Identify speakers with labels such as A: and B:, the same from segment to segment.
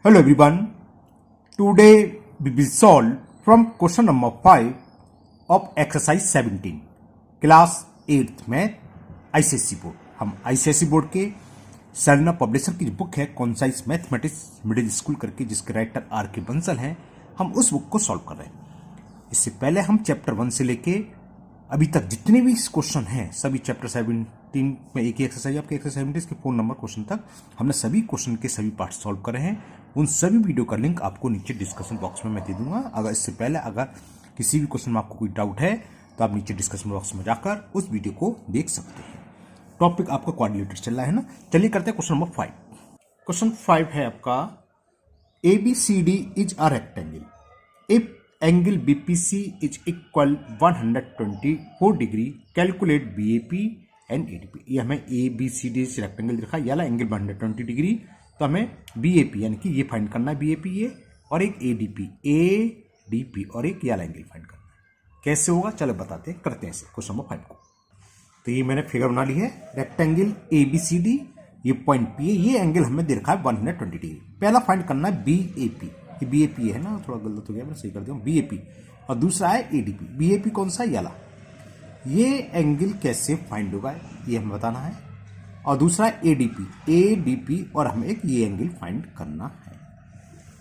A: Hello everyone. Today we will solve from question number 5 of exercise 17 class 8th में ICSE board. हम ICSE board के Sarna publisher की जो book है concise mathematics middle school करके जिसके राइटर आर के बंसल हैं, हम उस बुक को सॉल्व कर रहे हैं। इससे पहले हम चैप्टर 1 से लेके अभी तक जितने भी क्वेश्चन हैं सभी चैप्टर 17 में एक ही एक्सरसाइज आपके एक्सरसाइज 17 के 4 नंबर क्वेश्चन तक हमने सभी क्वेश्चन के सभी पार्ट सॉल्व करे हैं। उन सभी वीडियो का लिंक आपको नीचे डिस्कशन बॉक्स में मैं दे दूंगा। अगर इससे पहले अगर किसी भी क्वेश्चन में आपको कोई डाउट है तो आप नीचे डिस्कशन बॉक्स में जाकर उस वीडियो को देख सकते हैं। टॉपिक आपका क्वाड्रिलेटरल चल रहा है ना। चलिए करते हैं क्वेश्चन नंबर 5। क्वेश्चन 5 है आपका ABCD is a rectangle if angle BPC is equal 124 degree calculate BAP and ADP। ये हमें ABCD रेक्टेंगल दिखा है, याला एंगल 120 डिग्री, तो हमें BAP यानी कि ये फाइंड करना है BAP ये, और एक ADP और एक याला एंगल फाइंड करना है। कैसे होगा चलो बताते हैं, करते हैं इसे क्वेश्चन नंबर 5 को। तो ये मैंने फिगर बना ली है, रेक्टेंगल ABCD, ये पॉइंट P है, ये एंगल हमें दे रखा है 120 डिग्री। पहला फाइंड करना है BAP, ये BAP है ना, थोड़ा गलत हो गया मैंने, सही कर दिया BAP, और दूसरा है ADP। BAP कौन सा, याला। ये एंगल कैसे फाइंड होगा ये हमें बताना है, और दूसरा है ADP और हमें एक ये एंगल फाइंड करना है।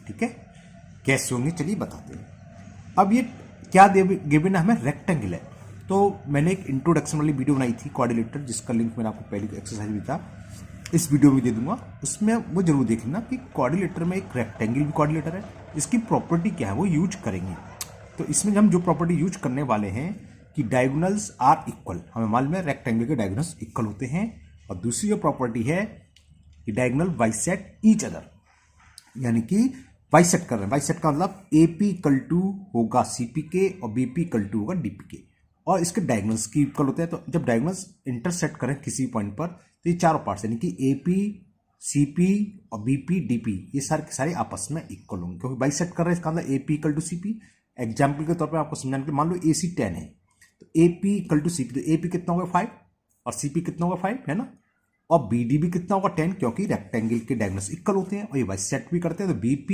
A: ठीक है, कैसे होंगे चलिए बताते हैं। अब ये क्या गिवन है, हमें रेक्टेंगल है। तो मैंने एक इंट्रोडक्शन वाली वीडियो बनाई थी क्वाड्रिलेटरल, जिसका लिंक मैंने आपको पहले एक्सरसाइज में था, इस वीडियो में दे दूंगा, उसमें वो जरूर देख लेना कि क्वाड्रिलेटरल में एक रेक्टेंगल भी क्वाड्रिलेटर है, इसकी प्रॉपर्टी क्या है वो यूज करेंगे। तो इसमें हम जो प्रॉपर्टी यूज करने वाले हैं कि डायगोनल्स आर इक्वल, हमें मालूम है रेक्टेंगल के डायगोनल्स इक्वल होते हैं, और दूसरी जो प्रॉपर्टी है कि डायगोनल बाइसेक्ट ईच अदर, यानी कि बाइसेक्ट कर रहे हैं। बाइसेक्ट का मतलब AP इक्वल टू होगा CP के और BP इक्वल टू होगा DP के, और इसके डायगोनल्स की इक्वल होते हैं। तो जब डायगोनल्स इंटरसेक्ट करें किसी पॉइंट पर तो ये चारों पार्ट्स यानी कि AP CP और BP DP ये सारे के सारे आपस में इक्वल होंगे, क्योंकि बाइसेक्ट कर रहे हैं। इसका मतलब AP equal to CP। Example के तौर पर आपको समझाने के लिए, मान लो AC 10 है तो AP इक्वल टू CP, तो AP कितना होगा 5 और CP कितना होगा 5 है ना, और BD भी कितना होगा 10, क्योंकि रेक्टेंगल के डायगोनल्स इक्वल होते हैं और ये बाइसेक्ट भी करते हैं। तो BP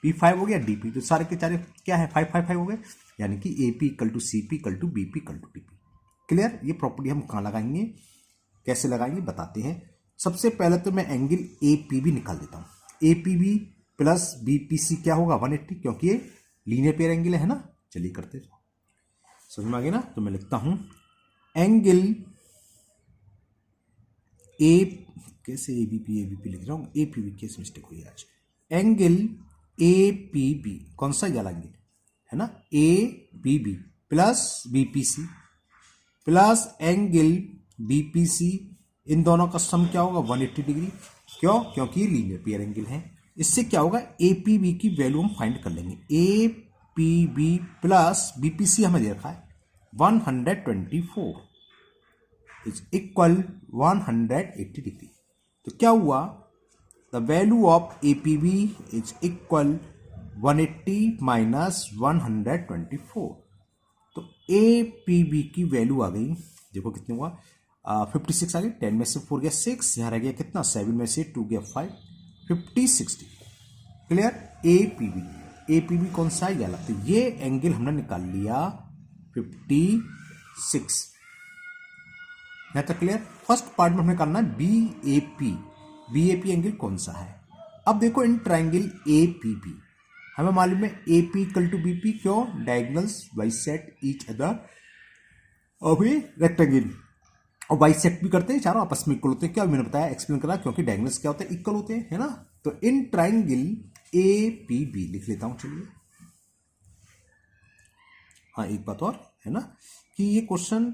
A: भी 5 हो गया, DP तो सारे के सारे क्या है 5 हो गए, यानी कि AP equal to CP equal to BP equal to DP। Clear. ये प्रॉपर्टी हम कहाँ लगाएंगे, कैसे लगाएंगे बताते हैं। सबसे पहले तो मैं एंगल APB निकाल देता हूँ। APB प्लस BPC क्या होगा 180, क्योंकि ये लीनियर पेयर एंगल है ना। चलिए करते हैं, समझ में आ गया ना। तो मैं लिखता हूं एंगल कैसे ABP लिख रहा हूं, APB कैसे मिस्टेक हुई आज। एंगल APB कौन सा याला एंगल है ना, APB plus BPC plus angle BPC, इन दोनों का सम क्या होगा 180 डिग्री। क्यों, क्योंकि ये लीनियर पेयर एंगल है। इससे क्या होगा APB की वैल्यू हम फाइंड कर लेंगे। APB प्लस BPC हमें दे रखा है 124 इज इक्वल 180 डिग्री। तो क्या हुआ, the value of APB is equal 180 minus 124। तो APB की वैल्यू आ गई, देखो कितनी हुआ 56 आ गई, 10 में से 4 गया 6, यहाँ रह गया कितना 7 में से 2 गया 5, 50 60। क्लियर। APB कौन सा है याला, तो ये एंगल हमने निकाल लिया 56। यहां तक क्लियर। फर्स्ट पार्ट में हमें करना है BAP एंगल कौन सा है। अब देखो इन ट्राइंगल APB हमें मालूम है AP इक्वल टू BP, क्यों, डायगोनल्स बाइसेक्ट ईच अदर, और भी रेक्टेंगल और बाइसेक्ट भी करते हैं, चारों आपस में इक्वल होते हैं। क्या मैंने बताया, एक्सप्लेन करा, क्योंकि डायगोनल्स क्या होते हैं इक्वल होते हैं, है ना। तो इन ट्राइंगल APB लिख लेता हूं चलिए। हाँ एक बात और है ना कि ये क्वेश्चन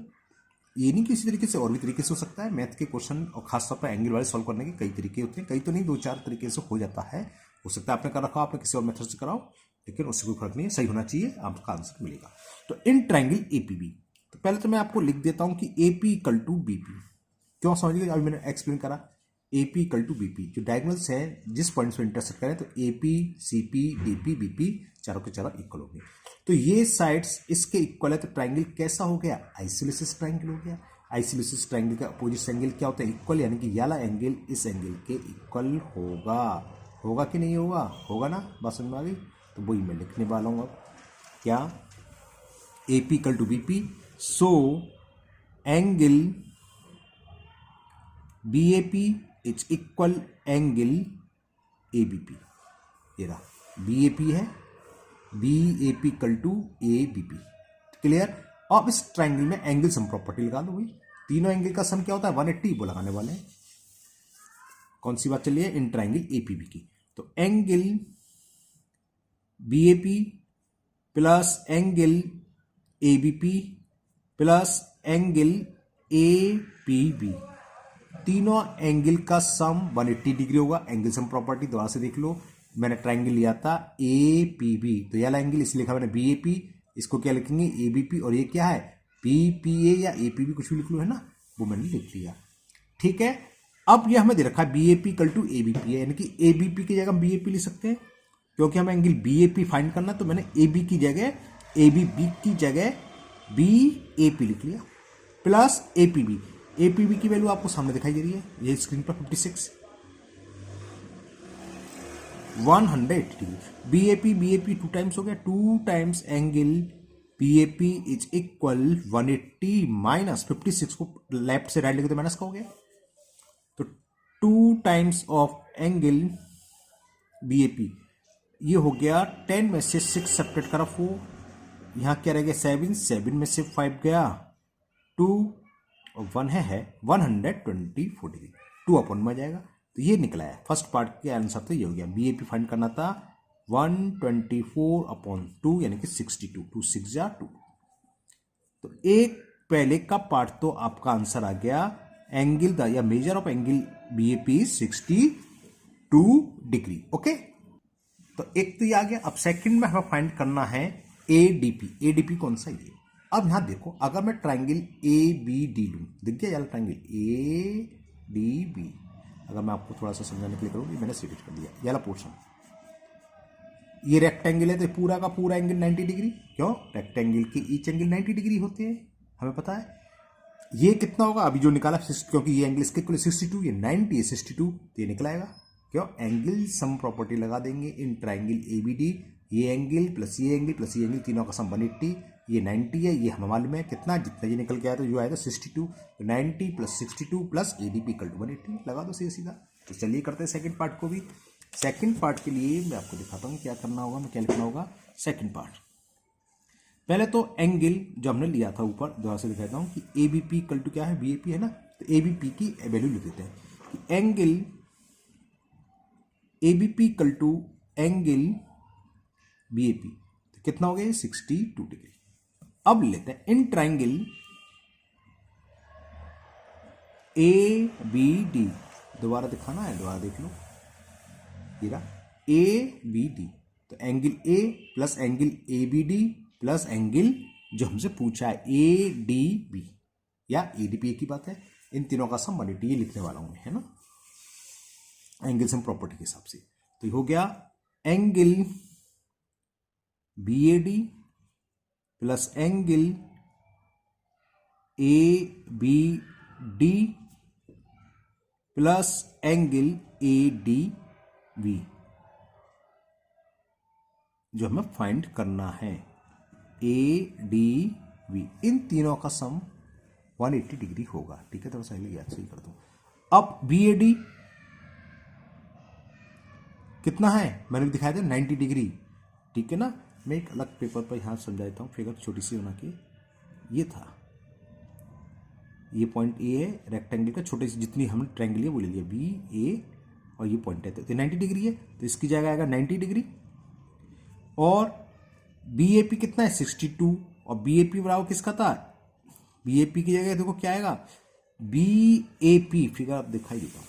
A: ये नहीं किसी तरीके से और भी तरीके से हो सकता है। मैथ के क्वेश्चन और खासतौर पर एंगल वाले सॉल्व करने के कई तरीके होते हैं, कई तो नहीं 2-4 तरीके से हो जाता है। हो सकता है आपने कर रखा, आपने किसी और मेथड से कराओ, लेकिन उससे कोई फर्क नहीं है, सही होना चाहिए, आपका आंसर मिलेगा। तो इन ट्राइंगल APB, तो पहले तो मैं आपको लिख देता हूं कि AP इक्वल टू BP। क्यों समझिए, अभी मैंने एक्सप्लेन करा AP इक्वल टू BP, जो डायगोनल्स है जिस पॉइंट से इंटरसेक्ट करें तो AP CP DP BP चारों के चारों इक्वल हो गए। तो ये साइड्स इसके इक्वल है, तो ट्राइंगल कैसा हो गया, आइसोलेसिस ट्राइंगल हो गया। आइसोलेसिस ट्राइंगल का अपोजिट एंगल क्या होता है, इक्वल, यानी कि याला एंगल इस एंगल के इक्वल होगा। होगा कि नहीं होगा? होगा ना, बात समझ में आ गई? तो वही मैं लिखने वाला हूँ अब। क्या? A P equal to B P, so angle B A P is equal angle A B P. ये रहा बी ए पी है, B A P equal to A B P. Clear? अब इस ट्राइंगल में एंगल सम प्रॉपर्टी लगा दो भाई। तीनों एंगल का सम क्या होता है? 180, वो लगाने वाले हैं। कौन सी बात चली है? इन ट्राइंगल एपीबी की। तो angle BAP plus angle ABP plus angle APB, तीनों एंगल का सम 180 डिग्री होगा। एंगल सम प्रॉपर्टी दोबारा से देख लो, मैंने ट्राइंगल लिया था एपीबी, तो यह एंगल इसलिए लिखा मैंने बीएपी, इसको क्या लिखेंगे? एबीपी, और ये क्या है? पीपीए या एपीबी, कुछ भी लिख लो, है ना, वो मैंने लिख लिया। ठीक है, अब ये हमें दे रखा है बीएपी इक्वल टू एबीपी है, यानी कि एबीपी की जगह हम बीएपी लिख सकते हैं, क्योंकि हमें एंगल बीएपी फाइंड करना है। तो मैंने एबी की जगह एबीबी की जगह बीएपी लिख लिया प्लस एपीबी। एपीबी की वैल्यू आपको सामने दिखाई दे रही है, ये स्क्रीन पर 56 180 डिग्री। बीएपी बीएपी 2 टाइम्स हो गया, 2 times angle BAP is equal 180 minus 56 को लेफ्ट से राइट लेके तो माइनस का हो गया, तो 2 टाइम्स ऑफ एंगल बीएपी, ये हो गया 10 में से 6 सब्ट्रैक्ट करा 4, यहां क्या रह गया 7, 7 में से 5 गया 2 और 1 है 124 डिग्री, 2 अपॉन में आ जाएगा। तो ये निकला है फर्स्ट पार्ट के आंसर, तो ये हो गया बीएपी फाइंड करना था 124 अपॉन 2 यानी कि 62, 2 6 जा 2। तो एक पहले का पार्ट तो आपका आंसर आ गया, एंगल द या measure of angle BAP 62 degree. Okay, तो एक तो ये आ गया। अब सेकंड में हमें फाइंड करना है एडीपी। एडीपी कौन सा? ये। अब यहां देखो, अगर मैं ट्राइंगल ए बी डी लूं, दिख गया यार ट्राइंगल ए डी बी, अगर मैं आपको थोड़ा सा समझाने के लिए करूँ, मैंने सीरीज कर दिया ये वाला पोर्शन, ये रेक्टेंगल है तो पूरा का पूरा एंगल 90 डिग्री। क्यों? रेक्टेंगल के ईच एंगल 90 डिग्री होते हैं, हमें पता है। ये कितना होगा अभी जो निकाला, क्योंकि ये एंगल इसके 62, ये 90, ये 62, तो ये निकलाएगा। क्यों? एंगल सम प्रॉपर्टी लगा देंगे इन ट्राइंगल एबीडी, ये एंगल प्लस ये एंगल प्लस ये एंगल, तीनों का सम 180, ये 90 है, ये हमें मालूम है कितना, जितना ये निकल के आया तो जो आया था 62, तो 90 plus 62 plus ADP equal to 180 लगा दो सीधा सीधा। तो चलिए करते हैं सेकंड पार्ट को भी। सेकंड पार्ट के लिए मैं आपको दिखाता हूँ क्या करना होगा, मैं क्या लिखना होगा। सेकंड पार्ट, पहले तो एंगल जो हमने लिया था ऊपर, दोबारा से दिखाता हूँ कि एबीपी इक्वल टू क्या है, बीएपी है ना, तो एबीपी की वैल्यू लिख देते हैं कि angle ABP equal to angle BAP, तो कितना हो गया 62 डिग्री। अब लेते हैं in triangle A B D, दोबारा दिखाना है, दोबारा देख लो, ये ए बी डी, तो angle A plus angle A B D plus angle जो हमसे पूछा है ए डी बी या ए डी पी, एक ही बात है। इन तीनों का सम 180 लिखने वाला हूं, है ना, एंगल सम प्रॉपर्टी के हिसाब से। तो ये हो गया angle B A D plus angle A B D plus angle A D B, जो हमें फाइंड करना है ए डी बी, इन तीनों का सम 180 डिग्री होगा। ठीक है, तो सही याद सही कर दो। अब बी ए डी कितना है, मैंने भी दिखाया था 90 डिग्री। ठीक है ना, मैं एक अलग पेपर पर यहाँ समझा देता हूँ, फिगर छोटी सी बना के, ये था, ये पॉइंट ए है रेक्टेंगल का, छोटे से जितनी हमने ट्रायंगल है वो ले लिया बी ए, और ये पॉइंट है तो 90 डिग्री है, तो इसकी जगह आएगा 90 डिग्री। और बी ए पी कितना है 62, और बी ए पी बराबर किसका था, बी ए पी की जगह देखो क्या आएगा, बी ए पी, फिगर आप दिखाई देता हूँ,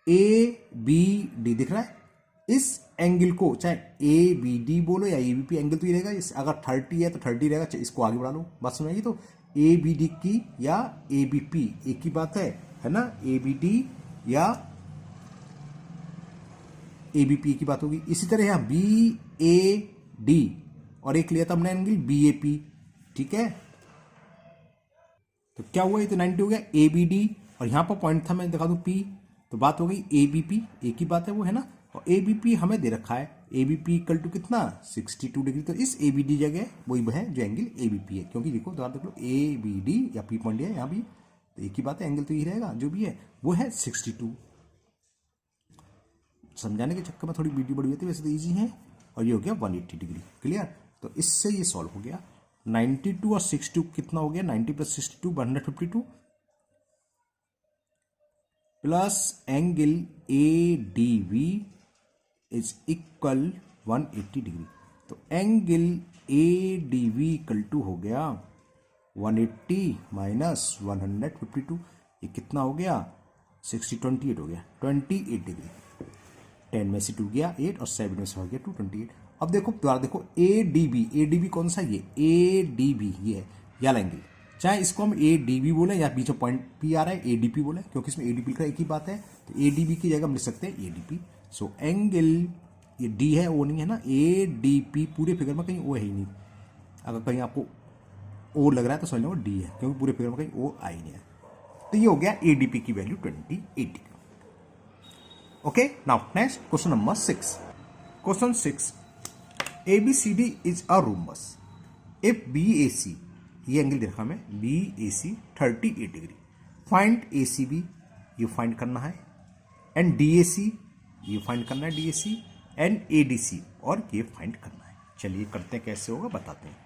A: ए बी डी दिख रहा है। इस एंगल को चाहे ए बी डी बोलो या ए बी पी, एंगल तो ये रहेगा, अगर 30 है तो 30 रहेगा, इसको आगे बढ़ा लो, बात समझ आएगी। तो ए बी डी की या ए बी पी एक ही बात है ना, ए बी डी या ए बी पी की बात होगी। इसी तरह यहां बी ए डी और एक लिया था हमने एंगल बी ए पी, ठीक है, तो क्या हुआ, ये तो 90 हो गया ए बी डी, और यहाँ पर पॉइंट था, मैं दिखा दूँ पी, तो बात हो गई ए बी पी, एक ही बात है वो, है ना। और ए बी पी हमें दे रखा है, A B P equal to कितना 62 डिग्री, तो इस ए बी डी जगह वही है जो एंगल ए बी पी है, क्योंकि देखो देख लो ए बी डी या पी पॉइंट है यहाँ भी, तो एक ही बात है, एंगल तो यही रहेगा जो भी है, वो है 62। समझाने के चक्कर में थोड़ी वीडियो बड़ी होती है, वैसे तो ईजी है। और ये हो गया 180 डिग्री, क्लियर। तो इससे ये सॉल्व हो गया। 92 और 62 कितना हो गया, 90 plus 62 152 plus angle A d v is equal 180 degree. तो angle A d v equal to हो गया 180 माइनस 152, ये कितना हो गया 60 28 हो गया 28 डिग्री। 10 में से 2 गया 8 और 7 में से हो गया 2 28। अब देखो दोबारा देखो ए डी बी कौन सा, ये ए डी बी ये है या एंगल, चाहे इसको हम ए डी बी बोले या बीच में पॉइंट पी आ रहा है ए डी पी बोले, क्योंकि इसमें ए डी पी का एक ही बात है, तो ए डी बी की जगह हम लिख सकते हैं A D P. So angle ये डी है ओ नहीं है ना, ए डी पी पूरे फिगर में कहीं ओ है ही नहीं, अगर कहीं आपको ओ लग रहा है तो समझ लो डी है, क्योंकि पूरे फिगर में कहीं ओ आई नहीं है। तो ये हो गया ए डी पी की value 28। Okay, now next question number 6। Question 6, ABCD is a rhombus if BAC, ये एंगल दे रखा हमें BAC 38 डिग्री, फाइंड ACB, ये फाइंड करना है, एंड DAC, ये फाइंड करना है DAC, एंड ADC, और ये फाइंड करना है। चलिए करते हैं, कैसे होगा बताते हैं।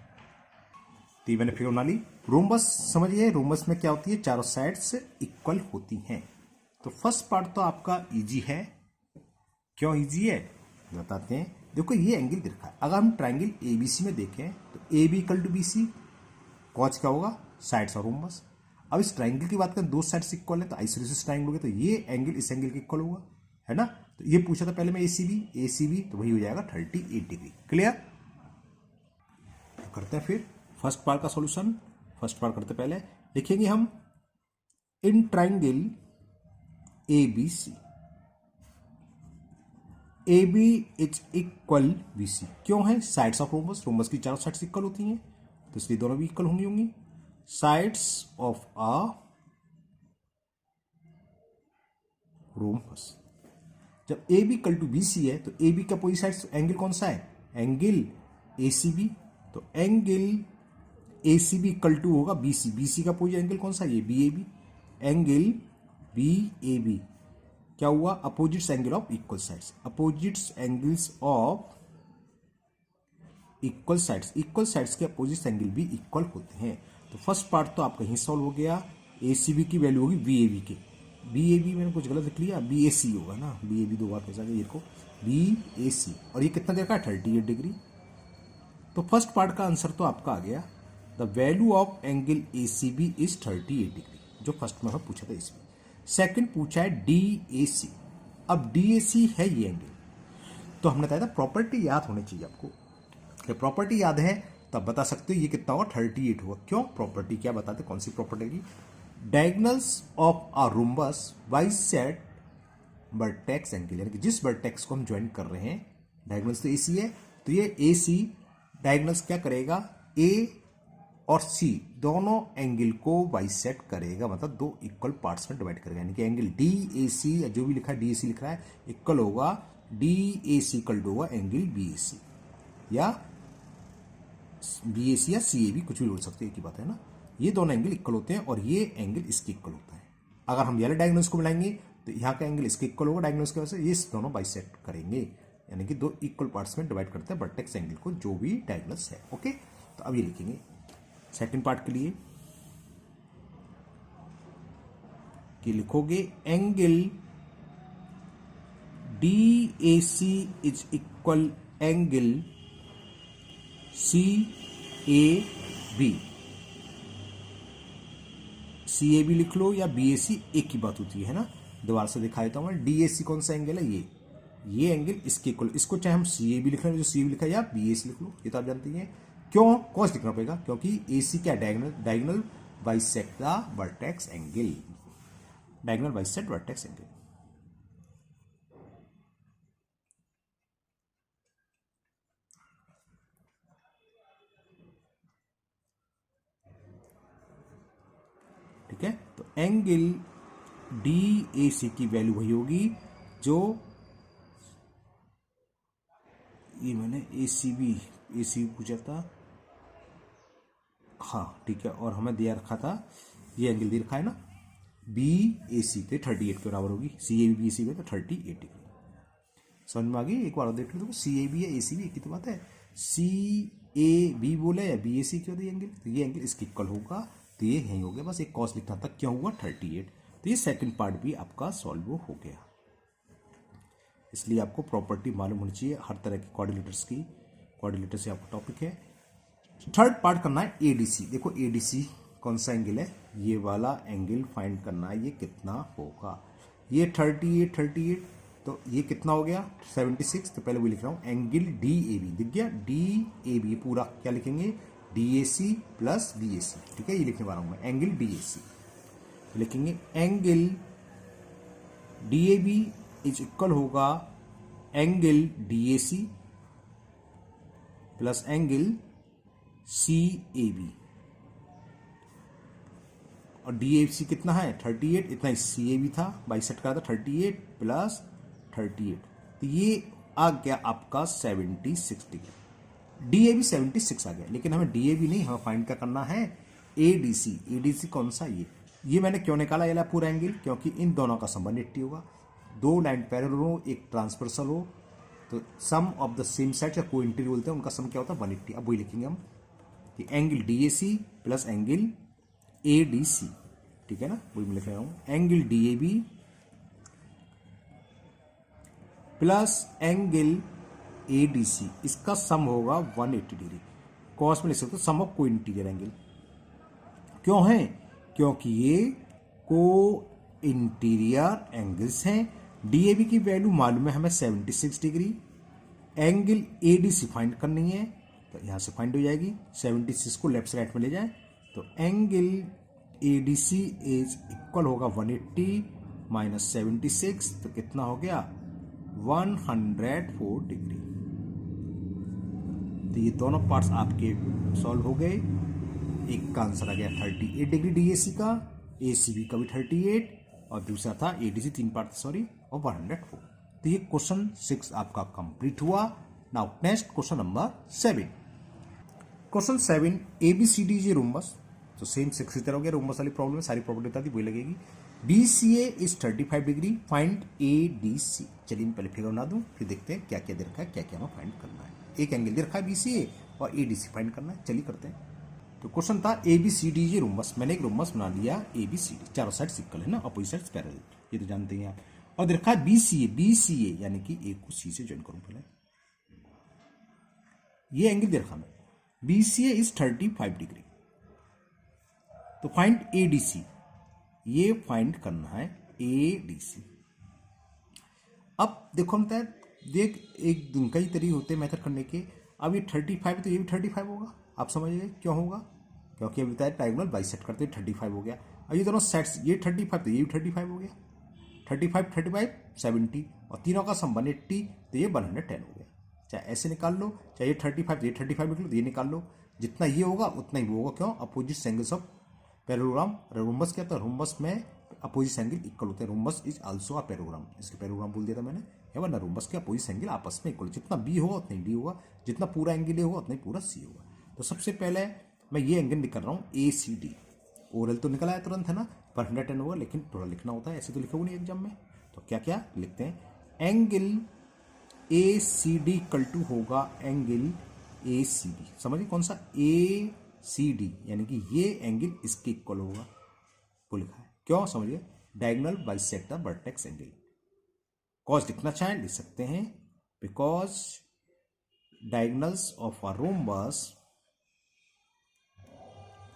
A: तो ये मैंने फिगर बना ली। रोम्बस समझिए, रोम्बस में क्या होती है, चारों साइड्स इक्वल होती हैं। तो फर्स्ट पार्ट तो आपका इजी है। क्यों इजी है बताते हैं। देखो ये एंगल दे रखा है, अगर हम ट्राइंगल एबीसी में देखें तो A B equal to B C, cause क्या होगा साइड्स और रोम्बस। अब इस ट्राइंगल की बात करें, दो साइड्स इक्वल है तो आइसोसेलेस ट्राइंगल हो गया, तो ये एंगल इस एंगल के इक्वल होगा, है ना। तो ये पूछा था पहले मैं एसीबी, तो वही हो जाएगा 38 डिग्री। क्लियर, तो करते हैं फिर फर्स्ट पार्ट का सॉल्यूशन। फर्स्ट पार्ट करते पहले लिखेंगे हम in triangle A B C, A B is equal B C, क्यों है साइड्स ऑफ रोम्बस, रोम्बस की चारों साइड्स इक्वल होती हैं, तो इसलिए दोनों भी इक्वल होंगी। साइड्स ऑफ अ रोम्बस, जब A B equal to B C है तो ए बी का अपोजिट साइड्स एंगल कौन सा है, एंगल ए सी बी, तो angle A C B equal to होगा बी सी, बी सी का अपोजिट एंगल कौन सा है, ये B A B, angle B A B क्या हुआ, opposites angle of equal sides, opposites angles of equal sides, equal sides के opposites angle भी इक्वल होते हैं। तो फर्स्ट पार्ट तो आपका यहीं सॉल्व हो गया। ए सी बी की वैल्यू होगी बी ए बी के, बी ए बी मैंने कुछ गलत लिख लिया, बी ए सी होगा ना, बी ए बी दो बार पैसा ये को बी ए सी, और ये कितना देखा 38 डिग्री। तो फर्स्ट पार्ट का आंसर तो आपका आ गया, the value of angle A C B is 38 degree, जो फर्स्ट में पूछा था इसमें। सेकंड पूछा है DAC, अब DAC है ये एंगल, तो हमने कहा था प्रॉपर्टी याद होनी चाहिए आपको, प्रॉपर्टी याद है तब बता सकते हो ये कितना होगा 38 होगा। क्यों, प्रॉपर्टी क्या बताते, कौन सी प्रॉपर्टी की, diagonals of a rhombus bisect vertex angle, यानी कि जिस वर्टेक्स को हम ज्वाइन कर रहे हैं, डायगोनल्स तो AC है, तो ये AC डायगोनल्स क्या करेगा, A और C दोनों एंगल को बाइसेक्ट करेगा, मतलब दो इक्वल पार्ट्स में डिवाइड करेगा, यानी कि एंगल DAC जो भी लिखा है DAC लिख रहा है इक्वल होगा DAC इक्वल होगा एंगल BAC या BAC या CAB, कुछ भी बोल सकते हैं, एक ही बात है ना। ये दोनों एंगल इक्वल होते हैं और ये एंगल इसके इक्वल होता है। अगर हम ये डायगोनल्स को मिलाएंगे तो यहाँ का एंगल इसके इक्वल होगा डायगोनल्स की वजह से, ये दोनों बाइसेक्ट करेंगे, यानी कि दो इक्वल पार्ट्स में डिवाइड करते हैं वर्टेक्स एंगल को, जो भी डायगोनल्स है। ओके, तो अब ये लिखेंगे सेकंड पार्ट के लिए कि लिखोगे angle DAC is equal angle CAB, CAB लिख लो या BAC एक ही बात होती है ना। दोबारा से दिखाई देता हूं मैं, DAC कौन सा एंगल है, ये एंगल इसके इक्वल, इसको चाहे हम CAB लिख लें, जो CAB लिखा है, या BAC लिख लो, ये तो आप जानते हैं। क्यों कॉस लिखना पड़ेगा, क्योंकि AC क्या diagonal bisect the vertex angle, diagonal bisect vertex angle. Angle D A c की वैल्यू वही होगी जो ये मैंने ए सी बी पूछा था, हाँ ठीक है, और हमें दिया रखा था ये एंगल दे रखा है ना बी ए सी के 38 के बराबर होगी, सी ए बी सी में तो 38 डिग्री। समझ में आ गई? एक बार देख लो, सी ए बी या ए सी बी एक ही तो बात है। सी ए बी बोले या बी ए सी क्यों दी एंगल, तो ये एंगल इसके इक्वल होगा, तो ये यही हो गया, बस एक कॉस लिखना था, क्या हुआ 38। तो ये सेकंड पार्ट भी आपका सॉल्व हो गया। इसलिए आपको प्रॉपर्टी मालूम होनी चाहिए हर तरह के कोऑर्डिनेटर्स की, कोऑर्डिनेटर से आपका टॉपिक है। थर्ड पार्ट करना है एडीसी। देखो एडीसी कौन सा एंगल है, ये वाला एंगल फाइंड करना है, ये कितना होगा, ये 38 तो ये कितना हो गया 76। तो पहले वो लिख रहा हूं एंगल डी ए बी, दिख गया डी ए बी, पूरा क्या लिखेंगे d A C plus b a c, ठीक है, ये लिखने वाला हूं मैं एंगल डी ए सी। तो लिखेंगे angle D A B is equal होगा angle D A C plus angle c A b, और डी ए सी कितना है 38, इतना सी ए बी था, बाइसेट करा था 38 प्लस 38, तो ये आ गया आपका 76 डिग्री। डी ए बी 76 आ गया, लेकिन हमें डी ए बी नहीं, हमें फाइंड क्या करना है ए डी सी। ए डी सी कौन सा, ये मैंने क्यों निकाला ये पूरा एंगल, क्योंकि इन दोनों का संबंध 80 होगा, दो लाइन पैरेलल हो एक ट्रांसवर्सल हो, तो सम ऑफ द सेम साइड या को इंटीरियर बोलते हैं, उनका सम क्या होता है 180। अब वही लिखेंगे हम angle D A C plus angle A D C, ठीक है ना, वही मैं लिख रहा हूं angle D A B plus angle A D C, इसका सम होगा 180 डिग्री। कॉस में लिख सकते हो सम ऑफ को इंटीरियर एंगल, क्यों है, क्योंकि ये को इंटीरियर एंगल्स हैं। डीएबी की वैल्यू मालूम है हमें 76 डिग्री, एंगल एडीसी फाइंड करनी है, तो यहां से फाइंड हो जाएगी, 76 को लेफ्ट से राइट में ले जाएं तो एंगल एडीसी इज इक्वल होगा 180 माइनस 76, तो कितना हो गया 104 डिग्री। तो ये दोनों पार्ट्स आपके सॉल्व हो गए। एक का आंसर आ गया 38 डिग्री डीएसी का, एसीबी का भी 38, और दूसरा था एडीसी, तीन पार्ट सॉरी, और 104। तो ये क्वेश्चन 6 आपका कंप्लीट हुआ। Now next question number 7। Question 7 ABCD जी रोम्बस, तो सेम 6 की तरह हो गया, रोम्बस वाली प्रॉब्लम है, सारी प्रॉपर्टी बता दी वही लगेगी। BCA is 35 degree, find ADC. चलिए मैं पहले फिगर बना दूं, फिर देखते हैं क्या क्या दे रखा है, क्या क्या हमें फाइंड करना है। एक एंगल दे रखा है बीसीए और एडीसी फाइंड करना है, चलिए करते हैं। तो क्वेश्चन था एबीसीडी ये रोम्बस, मैंने एक रोम्बस बना लिया एबीसीडी, चारों साइड इक्वल है ना, अपोजिट साइड पैरेलल, ये तो जानते हैं आप। और दे रखा है बीसीए, बीसीए यानी कि ए को सी से ज्वाइन करूं पहले, ये एंगल दे रखा मैं, बीसीए इज 35 डिग्री, तो फाइंड एडीसी, ये फाइंड करना है एडीसी। अब देखो हम देख एक दिन कई तरीके होते हैं मेथड करने के। अब ये 35 तो ये भी 35 होगा, आप समझिए क्यों होगा, क्योंकि अभी बताया डायगोनल बाइसेक्ट करते 35 हो गया। अब ये दोनों सेट्स, ये 35 तो ये भी 35 हो गया, 35 70, और तीनों का सम 180, तो ये 110 हो गया। चाहे ऐसे निकाल लो, चाहे ये 35 तो ये 35 निकलो, तो ये निकाल लो, जितना ये होगा उतना ही वो होगा, क्यों opposite angles of parallelogram. Rhombus क्या था, रोम्बस में अपोजिट एंगल इक्वल होते हैं, rhombus is also a parallelogram, इसके पैरेललोग्राम बोल दिया था मैंने, है वरना रोम्बस के अपोजिट एंगल आपस में इक्वल, जितना बी होगा उतना ही डी होगा, जितना पूरा एंगल होगा उतना ही पूरा सी होगा। तो सबसे पहले मैं ये एंगल निकल रहा हूँ ए सी डी, ओरल तो निकला है तुरंत है ना, 110 होगा, लेकिन थोड़ा लिखना होता है, ऐसे तो लिखोगे नहीं एग्जाम में। तो क्या क्या लिखते हैं, angle A C D equal to होगा एंगल ए सी डी, समझिए कौन सा ए सी डी, यानी कि ये एंगल इसके इक्वल होगा, वो लिखा है, क्यों समझिए diagonal bisect the vertex angle. Cause लिखना चाहें लिख सकते हैं, because diagonals of a rhombus,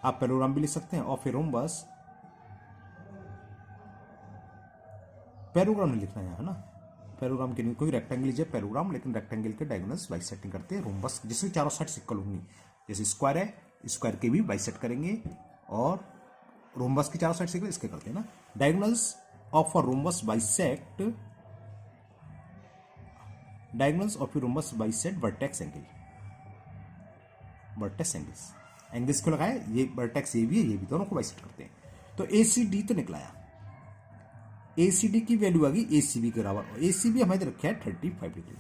A: आप पैरेललोग्राम भी लिख सकते हैं, और फिर रोम्बस, पैरेललोग्राम नहीं लिखना है ना, पैरेललोग्राम के नहीं, कोई रेक्टेंगल लीजिए पैरेललोग्राम, लेकिन रेक्टेंगल के डायगोनल्स बाइसेक्टिंग करते हैं, रोम्बस जिसके चारों साइड इक्वल होंगी, जैसे स्क्वायर है स्क्वायर के भी बाइसेक्ट करेंगे, और रोम्बस के चारों साइड इसके करते हैं ना। Diagonals of a rhombus bisect, diagonals of rhombus bisect vertex angle, vertex angles, angles को लगाए, ये वर्टेक्स ये भी है, ये भी, दोनों को बाइसेक्ट करते हैं। तो ACD तो निकलाया, ACD की वैल्यू आ गई ACB के बराबर, और ACB हमें रखा है 35 डिग्री,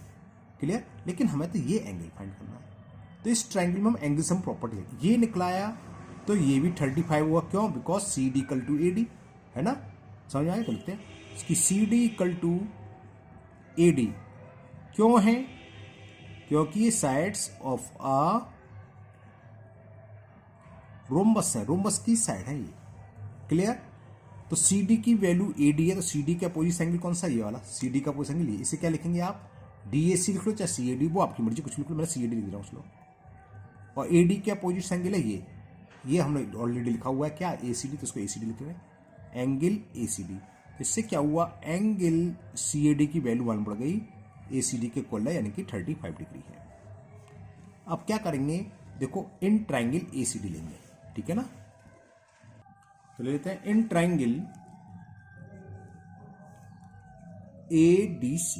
A: क्लियर। लेकिन हमें तो ये एंगल फाइंड करना है, तो इस ट्राइंगल में हम एंगल सम प्रॉपर्टी है, ये निकलाया तो ये भी 35 हुआ, क्यों? Because CD equal to AD, है ना, समझ में आया? तो लिखते हैं इसकी CD इक्वल टू AD, क्यों है? क्योंकि ये साइड्स ऑफ अ रोम्बस है, रोम्बस की साइड है ये, क्लियर। तो CD की वैल्यू AD है, तो CD का अपोजिट एंगल कौन सा? ये वाला CD का अपोजिट एंगल ये, इसे क्या लिखेंगे आप? DAC लिख लो चाहे CAD, वो आपकी मर्जी, कुछ लिख लो, मैंने CAD लिख रहा हूँ चलो। और AD के अपोजिट एंगल है ये हमने ऑलरेडी लिखा हुआ है क्या? ACD, तो इसको ACD लिखे हुए, एंगल ACD। इससे क्या हुआ? एंगल CAD की वैल्यू 1 बढ़ गई, ACD के इक्वल है, यानी कि 35 डिग्री है। अब क्या करेंगे? देखो इन ट्राइंगल ACD लेंगे, ठीक है ना। तो ले लेते हैं इन ट्राइंगल ADC,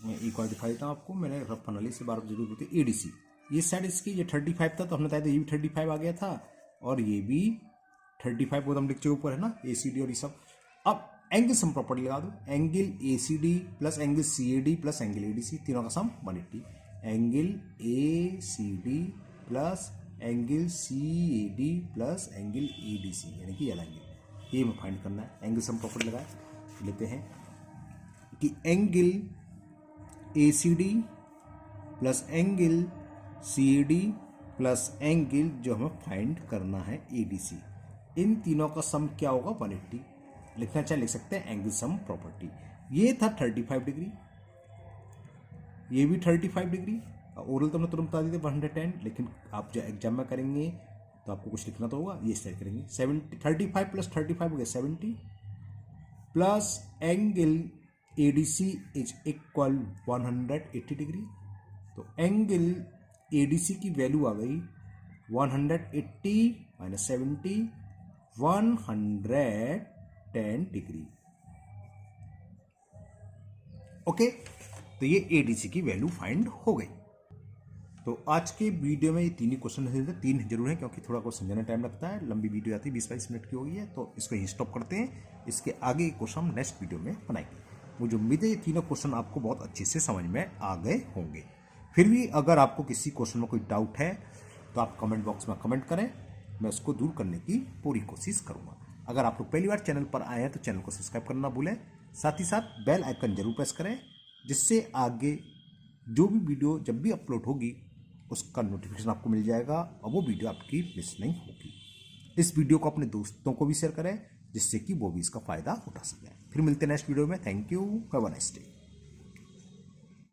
A: मैं एक और दिखा देता हूं आपको, मैंने रफ एनालिसिस से बार जरूर होती है। ADC ये साइड इसकी, ये 35 था तो हमने बताया था ये भी 35 आ गया था, और ये भी 35 को हम लिख चुके ऊपर, है ना, ACD और ये सब। अब एंगल सम प्रॉपर्टी लगा दो, angle ACD plus angle CAD plus angle ADC, तीनों का सम 180, angle ACD plus angle CAD plus angle ADC, यानी कि ये एंगल, ये हमें फाइंड करना है। एंगल सम प्रॉपर्टी लगाए, लेते हैं कि angle ACD plus angle CAD plus angle जो हमें फाइंड करना है ADC, इन तीनों का सम क्या होगा? 180। लिखना चाहे लिख सकते हैं एंगल सम प्रॉपर्टी। ये था 35 डिग्री, ये भी 35 डिग्री, ओरल तो हमने तुरंत बता दी थी 110, लेकिन आप जो एग्जाम में करेंगे तो आपको कुछ लिखना तो होगा, ये स्टाइल करेंगे। 35 प्लस 35 हो गया 70, plus angle ADC is equal 180 degree, तो एंगल ADC की वैल्यू आ गई 180 माइनस 70, 110 डिग्री। ओके, तो ये ADC की वैल्यू फाइंड हो गई। तो आज के वीडियो में ये तीन ही क्वेश्चन है, तीन जरूर है क्योंकि थोड़ा को समझाने टाइम लगता है, लंबी वीडियो आती है 20-22 मिनट की हो गई है, तो इसको ही स्टॉप करते हैं। इसके आगे क्वेश्चन हम नेक्स्ट वीडियो में बनाएंगे। मुझे उम्मीद है ये तीनों क्वेश्चन आपको बहुत अच्छे से समझ में आ गए होंगे। फिर भी अगर आपको किसी क्वेश्चन में कोई डाउट है तो आप कमेंट बॉक्स में कमेंट करें, मैं उसको दूर करने की पूरी कोशिश करूँगा। अगर आप लोग पहली बार चैनल पर आए हैं तो चैनल को सब्सक्राइब करना ना भूलें, साथ ही साथ बेल आइकन जरूर प्रेस करें, जिससे आगे जो भी वीडियो जब भी अपलोड होगी उसका नोटिफिकेशन आपको मिल जाएगा और वो वीडियो आपकी मिस नहीं होगी। इस वीडियो को अपने दोस्तों को भी शेयर करें, जिससे कि वो भी इसका फायदा उठा सकें। फिर मिलते हैं नेक्स्ट वीडियो में। Thank you, have a nice day.